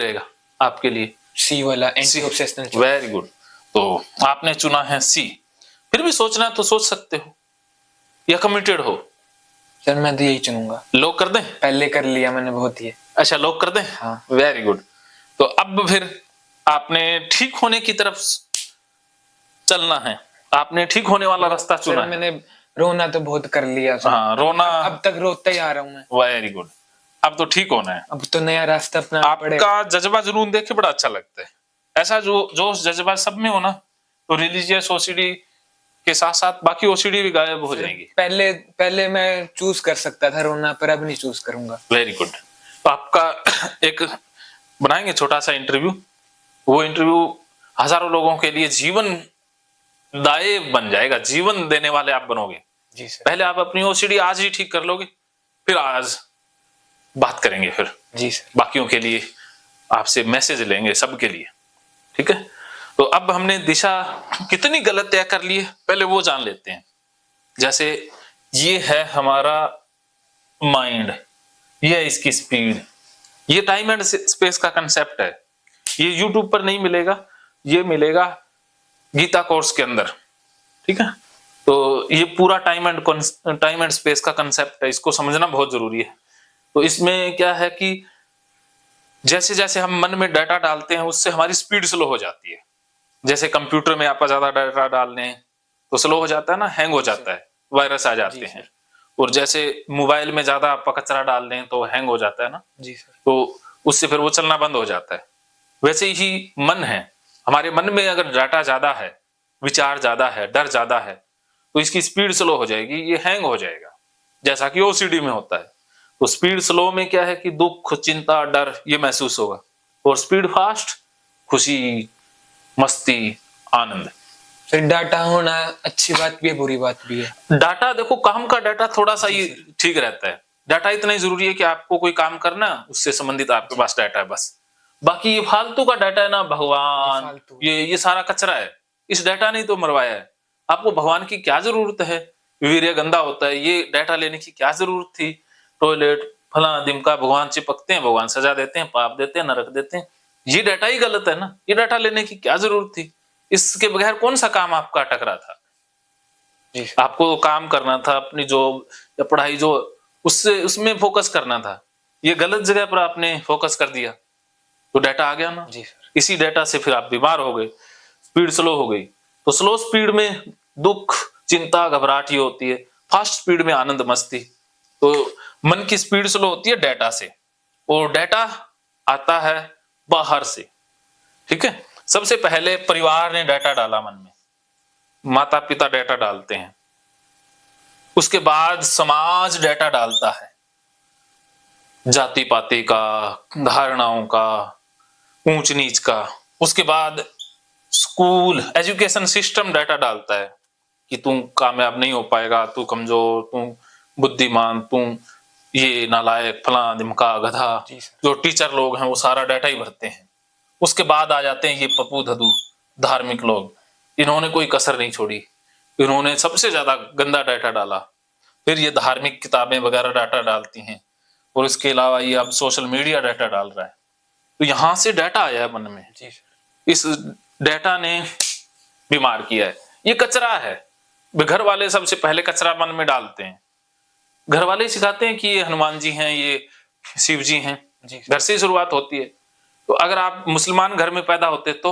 रहेगा आपके लिए? सी वाला, एंटी ऑब्सेशनल। Very good. तो आपने चुना है सी। फिर भी सोचना है तो सोच सकते हो, या कमिटेड हो? सर मैं तो यही चुनूंगा। लॉक कर दें? पहले कर लिया मैंने बहुत ही। अच्छा, लॉक कर दें? हाँ। Very good. तो अब फिर आपने ठीक होने की तरफ चलना है, आपने ठीक होने वाला रास्ता चुना है। मैंने रोना तो बहुत कर लिया सर। हाँ, रोना अब तक रोता ही आ रहा हूँ मैं। Very good. अब तो ठीक होना है। अब तो नया रास्ता अपना आपका जज्बा जुनून देख के बड़ा अच्छा लगता है। ऐसा जो जज्बा सब में हो ना, तो रिलीजियस ओसीडी के साथ साथ बाकी ओसीडी भी गायब हो जाएंगी। पहले मैं चूज कर सकता था रोना, पर अब नहीं चूज करूंगा। Very good. तो आपका एक बनाएंगे छोटा सा इंटरव्यू, वो इंटरव्यू हजारों लोगों के लिए जीवन दाए बन जाएगा, जीवन देने वाले आप बनोगे। जी सर। पहले आप अपनी ओसीडी आज ही ठीक कर लोगे, फिर आज बात करेंगे फिर। जी सर। बाकियों के लिए आपसे मैसेज लेंगे, सबके लिए। ठीक है? तो अब हमने दिशा कितनी गलत तय कर ली है, पहले वो जान लेते हैं। जैसे ये है हमारा माइंड, ये है इसकी स्पीड, ये टाइम एंड स्पेस का कंसेप्ट है। ये यूट्यूब पर नहीं मिलेगा, ये मिलेगा गीता कोर्स के अंदर। ठीक है? तो ये पूरा टाइम एंड स्पेस का कंसेप्ट है, इसको समझना बहुत जरूरी है। तो इसमें क्या है कि जैसे जैसे हम मन में डाटा डालते हैं, उससे हमारी स्पीड स्लो हो जाती है। जैसे कंप्यूटर में आप ज्यादा डाटा डाल लें तो स्लो हो जाता है ना, हैंग हो जाता है, वायरस आ जाते हैं। और जैसे मोबाइल में ज्यादा आप कचरा डाल लें तो हैंग हो जाता है ना। जी सर। तो उससे फिर वो चलना बंद हो जाता है। वैसे ही मन है, हमारे मन में अगर डाटा ज्यादा है, विचार ज्यादा है, डर ज्यादा है, तो इसकी स्पीड स्लो हो जाएगी, ये हैंग हो जाएगा, जैसा कि ओसीडी में होता है। तो स्पीड स्लो में क्या है कि दुख, चिंता, डर ये महसूस होगा, और स्पीड फास्ट खुशी, मस्ती, आनंद। सर डाटा होना अच्छी बात भी है, बुरी बात भी है। डाटा देखो, काम का डाटा थोड़ा सा ही ठीक रहता है। डाटा इतना ही जरूरी है कि आपको कोई काम करना, उससे संबंधित आपके पास डाटा है बस। बाकी ये फालतू का डाटा है ना, भगवान, ये सारा कचरा है। इस डाटा ने तो मरवाया है। आपको भगवान की क्या जरूरत है? वीर्य गंदा होता है, ये डाटा लेने की क्या जरूरत थी? टॉयलेट फला दिमका, भगवान चिपकते हैं, भगवान सजा देते हैं, पाप देते हैं, नरक देते हैं। ये डाटा ही गलत है ना, ये डाटा लेने की क्या जरूरत थी? इसके बगैर कौन सा काम आपका अटक रहा था? आपको काम करना था, अपनी जॉब या पढ़ाई जो उससे उसमें फोकस करना था, ये गलत जगह पर आपने फोकस कर दिया, तो डाटा आ गया ना। जी सर। इसी डाटा से फिर आप बीमार हो गए, स्पीड स्लो हो गई। तो स्लो स्पीड में दुख, चिंता, घबराहट ये होती है, फास्ट स्पीड में आनंद, मस्ती। तो मन की स्पीड स्लो होती है डाटा से, और डाटा आता है बाहर से। ठीक है? सबसे पहले परिवार ने डाटा डाला मन में, माता पिता डाटा डालते हैं, उसके बाद समाज डाटा डालता है, जाति पाति का, धारणाओं का, ऊंच नीच का। उसके बाद स्कूल, एजुकेशन सिस्टम डाटा डालता है कि तू कामयाब नहीं हो पाएगा, तू कमजोर, तू बुद्धिमान, तू ये नालायक, फला दिमका, गधा। जो टीचर लोग हैं वो सारा डाटा ही भरते हैं। उसके बाद आ जाते हैं ये पप्पू धदू धार्मिक लोग, इन्होंने कोई कसर नहीं छोड़ी, इन्होंने सबसे ज्यादा गंदा डाटा डाला। फिर ये धार्मिक किताबें वगैरह डाटा डालती हैं, और इसके अलावा ये अब सोशल मीडिया डाटा डाल रहा है। तो यहां से डाटा आया है मन में, इस डाटा ने बीमार किया है। ये कचरा है। घर वाले सबसे पहले कचरा मन में डालते हैं, घर वाले सिखाते हैं कि ये हनुमान जी हैं, ये शिव जी हैं, घर से ही शुरुआत होती है। तो अगर आप मुसलमान घर में पैदा होते तो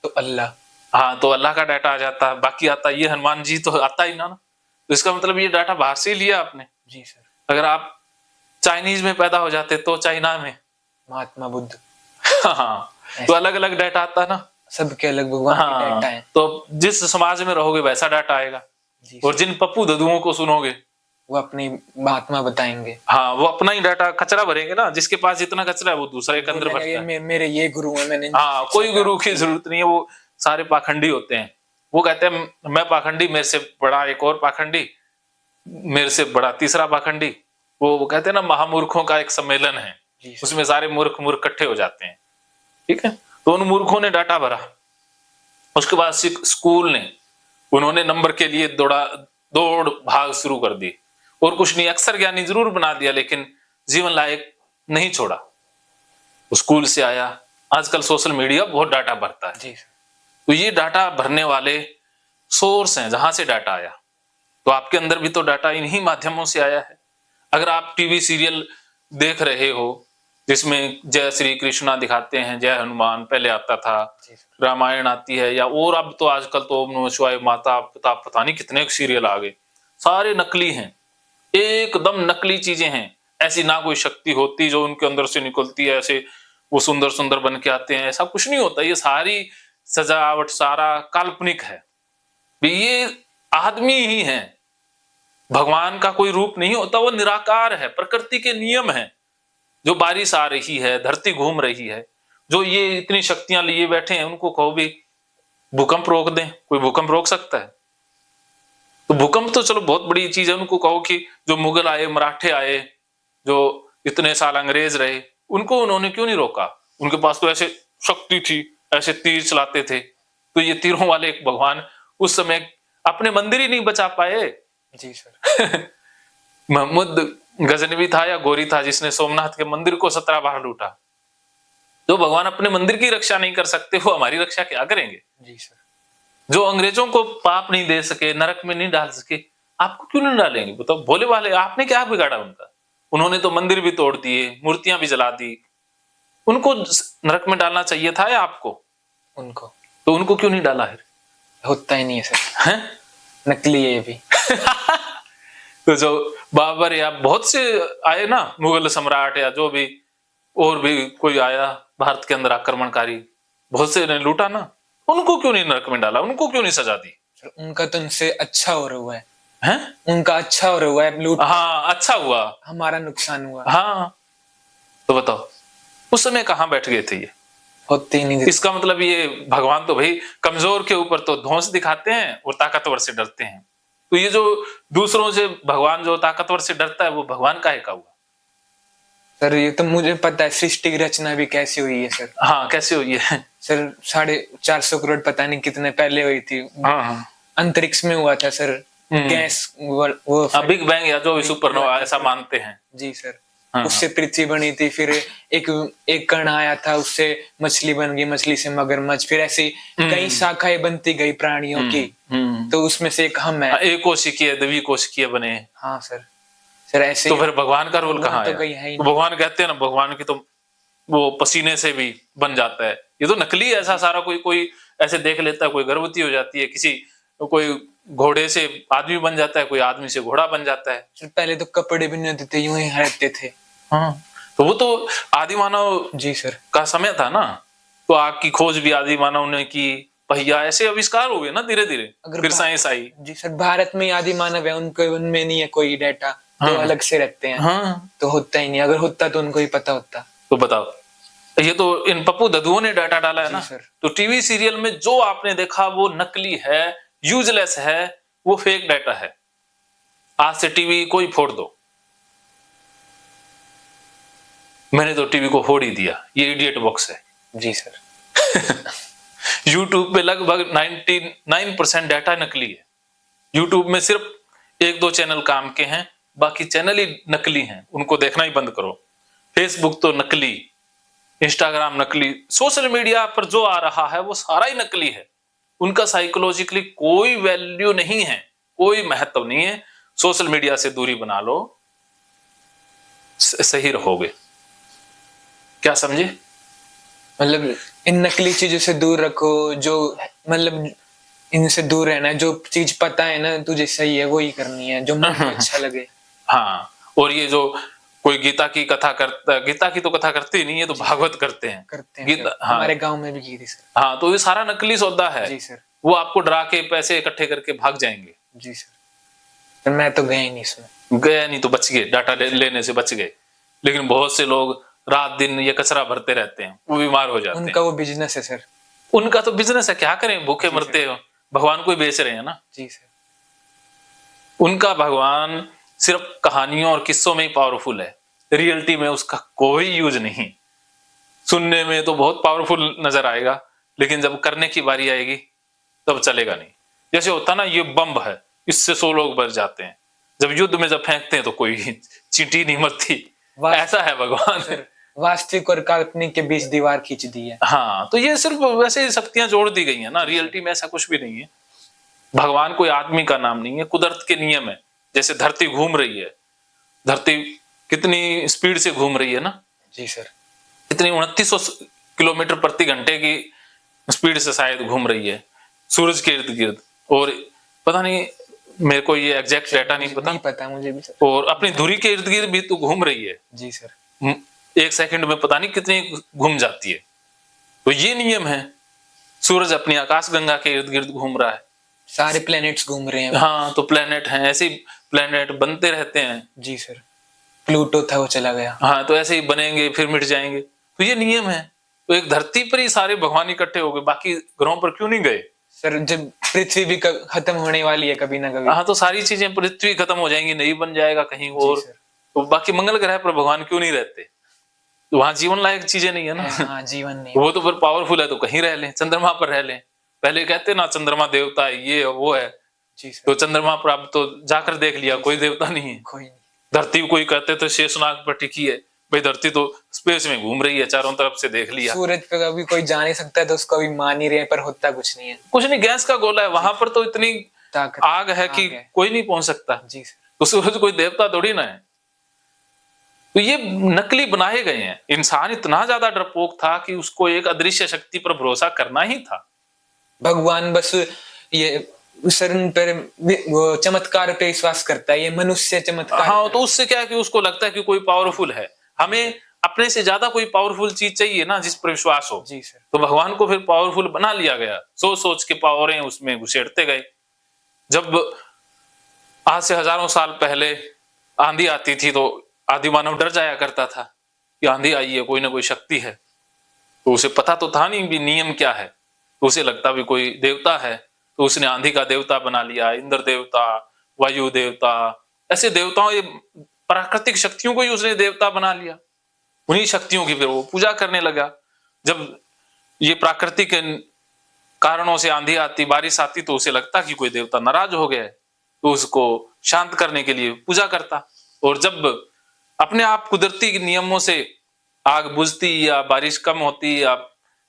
अल्लाह, हाँ, तो अल्लाह का डाटा आ जाता, बाकी आता ये हनुमान जी तो आता ही ना। तो इसका मतलब ये डाटा बाहर से ही लिया आपने। जी सर। अगर आप चाइनीज में पैदा हो जाते तो चाइना में महात्मा बुद्ध। हाँ, तो अलग अलग डाटा आता ना, सबके अलग भगवान के डाटा है। तो जिस समाज में रहोगे वैसा डाटा आएगा। और जिन पप्पू ददुओं को सुनोगे वो अपनी महात्मा बताएंगे। हाँ, वो अपना ही डाटा कचरा भरेंगे ना, जिसके पास जितना कचरा है वो दूसरे के अंदर भरता है। मेरे ये गुरु है, मैंने हाँ, कोई गुरु की जरूरत नहीं है, वो सारे पाखंडी होते हैं। वो कहते हैं मैं पाखंडी, मेरे से बड़ा एक और पाखंडी, मेरे से बड़ा तीसरा पाखंडी। वो कहते हैं ना महामूर्खों का एक सम्मेलन है, उसमें सारे मूर्ख मूर्ख इकट्ठे हो जाते हैं। ठीक है? तो उन मूर्खों ने डाटा भरा। उसके बाद स्कूल ने, उन्होंने नंबर के लिए दौड़ भाग शुरू कर दी, और कुछ नहीं, अक्सर ज्ञानी जरूर बना दिया, लेकिन जीवन लायक नहीं छोड़ा। स्कूल से आया, आजकल सोशल मीडिया बहुत डाटा भरता है। जी सर। तो ये डाटा भरने वाले सोर्स हैं जहां से डाटा आया, तो आपके अंदर भी तो डाटा इन्हीं माध्यमों से आया है। अगर आप टीवी सीरियल देख रहे हो जिसमें जय श्री कृष्णा दिखाते हैं, जय हनुमान पहले आता था, जी सर। रामायण आती है, या और अब तो आजकल तो ओम नमः शिवाय, माता पिता, पता नहीं कितने सीरियल आ गए, सारे नकली हैं, एकदम नकली चीजें हैं। ऐसी ना कोई शक्ति होती जो उनके अंदर से निकलती है, ऐसे वो सुंदर सुंदर बन के आते हैं, ऐसा कुछ नहीं होता। ये सारी सजावट, सारा काल्पनिक है। ये आदमी ही है, भगवान का कोई रूप नहीं होता, वो निराकार है, प्रकृति के नियम है। जो बारिश आ रही है, धरती घूम रही है, जो ये इतनी शक्तियां लिए बैठे हैं, उनको कहो भी भूकंप रोक दें, कोई भूकंप रोक सकता है? तो भूकंप तो चलो बहुत बड़ी चीज है, उनको कहो कि जो मुगल आए, मराठे आए, जो इतने साल अंग्रेज रहे, उनको उन्होंने क्यों नहीं रोका? उनके पास तो ऐसे शक्ति थी, ऐसे तीर चलाते थे। तो ये तीरों वाले एक भगवान उस समय अपने मंदिर ही नहीं बचा पाए। जी सर। महमूद गजनवी था या गोरी था जिसने सोमनाथ के मंदिर को 17 बार लूटा। जो भगवान अपने मंदिर की रक्षा नहीं कर सकते, वो हमारी रक्षा क्या करेंगे? जी सर। जो अंग्रेजों को पाप नहीं दे सके, नरक में नहीं डाल सके, आपको क्यों नहीं डालेंगे? बताओ, भोले वाले, आपने क्या बिगाड़ा उनका? उन्होंने तो मंदिर भी तोड़ दिए, मूर्तियां भी जला दी। उनको नरक में डालना चाहिए था या आपको? उनको। तो उनको क्यों नहीं डाला है? होता ही नहीं है सर, हैं? नकली है ये भी। तो जो बाबर या बहुत से आए ना, मुगल सम्राट या जो भी और भी कोई आया भारत के अंदर आक्रमणकारी, बहुत से ने लूटा ना, उनको क्यों नहीं नरक में डाला? उनको क्यों नहीं सजा दी? सर उनका तो उनसे अच्छा हो रहा हुआ है। हैं? उनका अच्छा हो रहा हुआ है, लूट। हाँ, अच्छा हुआ, हमारा नुकसान हुआ। हाँ। तो बताओ, उस समय कहाँ बैठ गए थे ये? होते ही नहीं देते। इसका मतलब ये भगवान तो भाई कमजोर के ऊपर तो धौंस दिखाते हैं और ताकतवर से डरते हैं। तो ये जो दूसरों से भगवान जो ताकतवर से डरता है, वो भगवान काहे का हुआ? सर ये तो मुझे पता है, सृष्टि की रचना भी कैसी हुई है सर। हाँ, कैसे हुई है? सर 450 करोड़ पता नहीं कितने पहले हुई थी। हाँ, हाँ। अंतरिक्ष में हुआ था सर। गैस वो बिग बैंग या जो भी सुपरनोवा ऐसा मानते हैं। जी सर। हाँ, उससे पृथ्वी बनी थी, फिर एक कण आया था, उससे मछली बन गई, मछली से मगरमच्छ, फिर ऐसी कई शाखाएं बनती गई प्राणियों की। तो उसमें से एक हम है। एक कोशिकीय, द्विकोशिकीय बने। हाँ सर। सर ऐसे तो फिर भगवान का रोल कहाँ तो है? कहीं है ही तो भगवान कहते हैं ना, भगवान की तो वो पसीने से भी बन जाता है। ये तो नकली है। ऐसा सारा कोई ऐसे देख लेता है, कोई गर्भवती हो जाती है, किसी कोई घोड़े से आदमी बन जाता है, कोई आदमी से घोड़ा बन जाता है। सर पहले तो कपड़े भी नहीं होते थे, यूं ही रहते थे। हाँ, तो वो तो आदि मानव जी सर का समय था ना। तो आग की खोज भी आदि मानव ने की, पहिया, ऐसे आविष्कार हो गए ना धीरे धीरे। फिर साइंस आई। जी सर, भारत में आदि मानव है, उनको उनमें नहीं है कोई डाटा। तो हाँ, अलग से रहते हैं। हाँ। तो होता ही नहीं, अगर होता तो उनको ही पता होता। तो बताओ, ये तो इन पप्पू दद्दुओं ने डाटा डाला है ना। सर। तो टीवी सीरियल में जो आपने देखा वो नकली है, यूजलेस है, वो फेक डाटा है। आज से टीवी कोई फोड़ दो। मैंने तो टीवी को फोड़ ही दिया, ये इडियट बॉक्स है। जी सर। यूट्यूब पे लगभग 99% डाटा नकली है। यूट्यूब में सिर्फ 1-2 चैनल काम के हैं, बाकी चैनल ही नकली हैं, उनको देखना ही बंद करो। फेसबुक तो नकली, इंस्टाग्राम नकली, सोशल मीडिया पर जो आ रहा है वो सारा ही नकली है। उनका साइकोलॉजिकली कोई वैल्यू नहीं है, कोई महत्व नहीं है। सोशल मीडिया से दूरी बना लो, सही रहोगे। क्या समझे? मतलब इन नकली चीजों से दूर रखो, जो मतलब इनसे दूर रहना है। जो चीज पता है ना तुझे सही है, वो ही करनी है, जो मन को अच्छा लगे। हाँ, और ये जो कोई गीता की कथा करता, गीता की तो कथा करते ही नहीं है, तो भागवत करते हैं। गीता, हाँ, हमारे गांव में भी की थी सर। हाँ, तो ये सारा नकली सौदा है। जी सर। वो आपको डरा के पैसे इकट्ठे करके भाग जाएंगे। जी सर। मैं तो गया ही नहीं इसमें। गया नहीं तो बच गए, डाटा लेने से बच गए। लेकिन बहुत से लोग रात दिन ये कचरा भरते रहते हैं, वो बीमार हो जाते हैं। उनका वो बिजनेस है सर। उनका तो बिजनेस है, क्या करें, भूखे मरते हो, भगवान को ही बेच रहे हैं ना। जी सर। उनका भगवान सिर्फ कहानियों और किस्सों में ही पावरफुल है, रियलिटी में उसका कोई यूज नहीं। सुनने में तो बहुत पावरफुल नजर आएगा, लेकिन जब करने की बारी आएगी तब चलेगा नहीं। जैसे होता ना, ये बम है, इससे 100 लोग मर जाते हैं, जब युद्ध में जब फेंकते हैं तो कोई चींटी नहीं मरती। ऐसा है भगवान। वास्तविक और काल्पनिक के बीच दीवार खींच दी है। हाँ, तो ये सिर्फ वैसे ही शक्तियां जोड़ दी गई है ना, रियलिटी में ऐसा कुछ भी नहीं है। भगवान कोई आदमी का नाम नहीं है, कुदरत के नियम है। जैसे धरती घूम रही है, धरती कितनी स्पीड से घूम रही है ना जी सर। कितनी 2900 किलोमीटर प्रति घंटे की स्पीड से शायद घूम रही है सूरज के इर्द गिर्द। और पता नहीं, मेरे को ये एग्जैक्ट डाटा नहीं पता मुझे भी सर। और अपनी धुरी के इर्द गिर्द भी तो घूम रही है जी सर। 1 सेकंड में पता नहीं कितनी घूम जाती है। तो ये नियम है। सूरज अपनी आकाशगंगा के इर्द गिर्द घूम रहा है, सारे प्लैनेट्स घूम रहे हैं। हाँ, तो प्लेनेट हैं, ऐसे ही प्लेनेट बनते रहते हैं। जी सर। प्लूटो था, वो चला गया। हाँ, तो ऐसे ही बनेंगे फिर मिट जाएंगे, तो ये नियम है। तो एक धरती पर ही सारे भगवान इकट्ठे हो गए, बाकी ग्रहों पर क्यों नहीं गए? सर जब पृथ्वी भी खत्म होने वाली है कभी ना कभी। हाँ, तो सारी चीजें, पृथ्वी खत्म हो जाएंगी, नहीं बन जाएगा कहीं और, तो बाकी मंगल ग्रह पर भगवान क्यों नहीं रहते? तो वहां जीवन लायक चीजें नहीं है ना। हाँ, जीवन नहीं। वो तो फिर पावरफुल है तो कहीं रह लें, चंद्रमा पर रह लें। पहले कहते ना चंद्रमा देवता है, ये वो है। जी सर। तो चंद्रमा पर अब तो जाकर देख लिया, कोई देवता नहीं है। कोई नहीं। धरती को कोई कहते थे शेषनाग पर टिकी है, भाई धरती तो स्पेस में घूम रही है, चारों तरफ से देख लिया। सूरज पे कभी कोई जा नहीं सकता है तो उसको भी मान ही रहे, पर होता कुछ नहीं है। कुछ नहीं, गैस का गोला है, वहां पर तो इतनी ताकत आग है कि कोई नहीं पहुंच सकता। जी सर। तो सूरज कोई देवता थोड़ी ना है। तो ये नकली बनाए गए हैं। इंसान इतना ज्यादा डरपोक था कि उसको एक अदृश्य शक्ति पर भरोसा करना ही था। भगवान बस ये शरण पर वो चमत्कार पे विश्वास करता है, ये मनुष्य चमत्कार। हाँ, तो उससे क्या है कि उसको लगता है कि कोई पावरफुल है। हमें अपने से ज्यादा कोई पावरफुल चीज चाहिए ना जिस पर विश्वास हो। जी सर। तो भगवान को फिर पावरफुल बना लिया गया, सोच सोच के पावरें उसमें घुसेड़ते गए। जब आज से हजारों साल पहले आंधी आती थी तो आदि मानव डर जाया करता था कि आंधी आई है, कोई ना कोई शक्ति है। तो उसे पता तो था नहीं भी नियम क्या है, तो उसे लगता भी कोई देवता है, तो उसने आंधी का देवता बना लिया, इंद्र देवता, वायु देवता, ऐसे देवताओं, ये प्राकृतिक शक्तियों को ही उसने देवता बना लिया। उन्हीं शक्तियों की फिर वो पूजा करने लगा। जब ये प्राकृतिक कारणों से आंधी आती, बारिश आती, तो उसे लगता कि कोई देवता नाराज हो गया है, तो उसको शांत करने के लिए पूजा करता। और जब अपने आप कुदरती नियमों से आग बुझती या बारिश कम होती या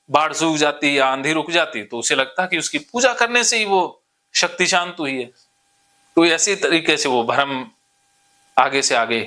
बाढ़ सूख जाती या आंधी रुक जाती, तो उसे लगता कि उसकी पूजा करने से ही वो शक्ति शांत हुई है। तो ऐसे तरीके से वो भ्रम आगे से आगे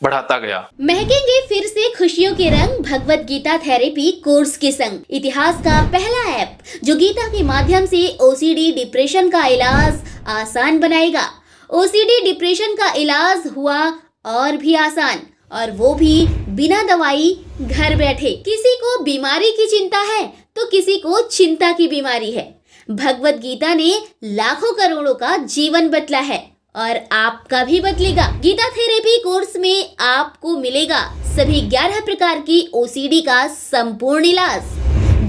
बढ़ाता गया। महकेंगे फिर से खुशियों के रंग भगवत गीता थेरेपी कोर्स के संग। इतिहास का पहला ऐप जो गीता के माध्यम से ओसीडी डिप्रेशन का इलाज आसान बनाएगा। ओसीडी डिप्रेशन का इलाज हुआ और भी आसान, और वो भी बिना दवाई, घर बैठे। किसी को बीमारी की चिंता है तो किसी को चिंता की बीमारी है। भगवत गीता ने लाखों करोड़ों का जीवन बदला है और आपका भी बदलेगा। गीता थेरेपी कोर्स में आपको मिलेगा सभी 11 प्रकार की ओसीडी का संपूर्ण इलाज,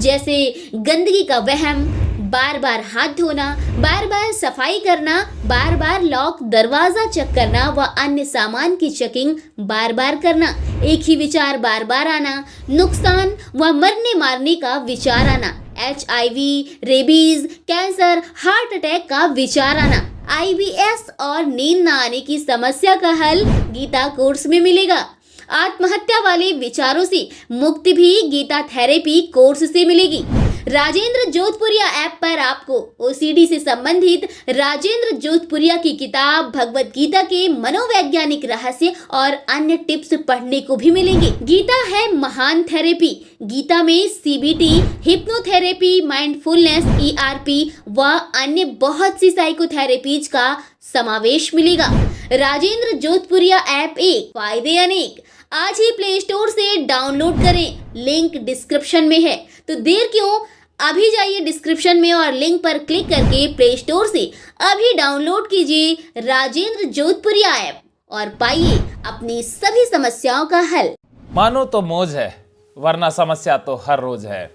जैसे गंदगी का वहम, बार बार हाथ धोना, बार बार सफाई करना, बार बार लॉक दरवाजा चेक करना व अन्य सामान की चेकिंग बार बार करना, एक ही विचार बार बार आना, नुकसान व मरने मारने का विचार आना, HIV, rabies, cancer, heart attack का विचार आना, IBS और नींद न आने की समस्या का हल गीता कोर्स में मिलेगा। आत्महत्या वाले विचारों से मुक्ति भी गीता थेरेपी कोर्स से मिलेगी। राजेंद्र जोधपुरिया ऐप पर आपको ओसीडी से संबंधित राजेंद्र जोधपुरिया की किताब भगवत गीता के मनोवैज्ञानिक रहस्य और अन्य टिप्स पढ़ने को भी मिलेंगे। गीता है महान थेरेपी। गीता में CBT, हिप्नोथेरेपी, माइंडफुलनेस, ERP व अन्य बहुत सी साइकोथेरेपीज का समावेश मिलेगा। राजेंद्र जोधपुरिया ऐप एक, फायदे अनेक। आज ही प्ले स्टोर से डाउनलोड करें, लिंक डिस्क्रिप्शन में है। तो देर क्यों, अभी जाइए डिस्क्रिप्शन में और लिंक पर क्लिक करके प्ले स्टोर से अभी डाउनलोड कीजिए राजेंद्र जोधपुरिया ऐप और पाइए अपनी सभी समस्याओं का हल। मानो तो मौज है, वरना समस्या तो हर रोज है।